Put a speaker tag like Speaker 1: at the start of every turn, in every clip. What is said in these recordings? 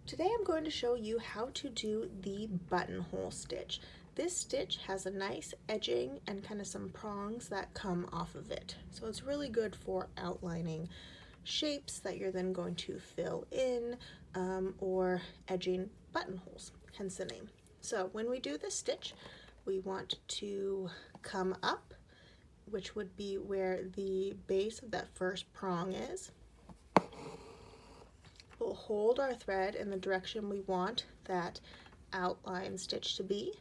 Speaker 1: Today I'm going to show you how to do the buttonhole stitch. This stitch has a nice edging and kind of some prongs that come off of it. So it's really good for outlining shapes that you're then going to fill in or edging buttonholes, hence the name. So when we do this stitch, we want to come up, which would be where the base of that first prong is. We'll hold our thread in the direction we want that outline stitch to be.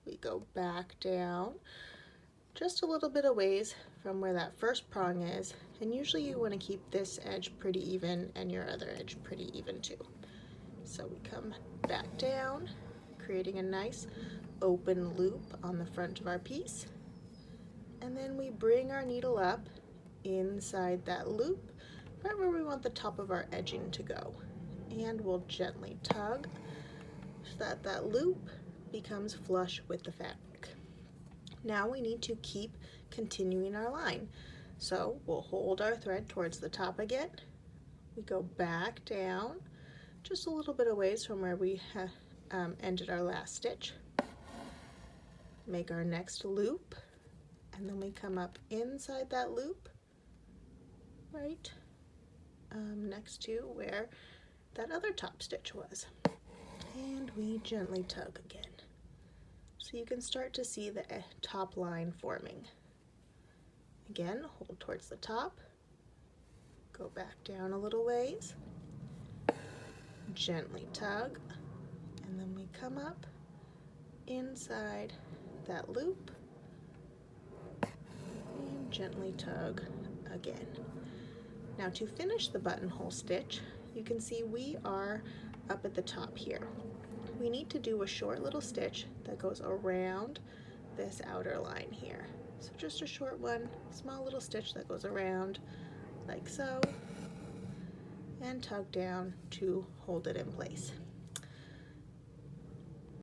Speaker 1: We go back down just a little bit of ways from where that first prong is, and usually you want to keep this edge pretty even and your other edge pretty even too. So we come back down, creating a nice open loop on the front of our piece, and then we bring our needle up inside that loop right where we want the top of our edging to go, and we'll gently tug so that that loop becomes flush with the fabric. Now we need to keep continuing our line, so we'll hold our thread towards the top again. We go back down just a little bit of ways from where we ended our last stitch, make our next loop, and then we come up inside that loop right next to where that other top stitch was, and we gently tug again. So you can start to see the top line forming. Again, hold towards the top, go back down a little ways, gently tug, and then we come up inside that loop and gently tug again. Now to finish the buttonhole stitch, you can see we are up at the top here. We need to do a short little stitch that goes around this outer line here. So just a short one, small little stitch that goes around like so, and tug down to hold it in place.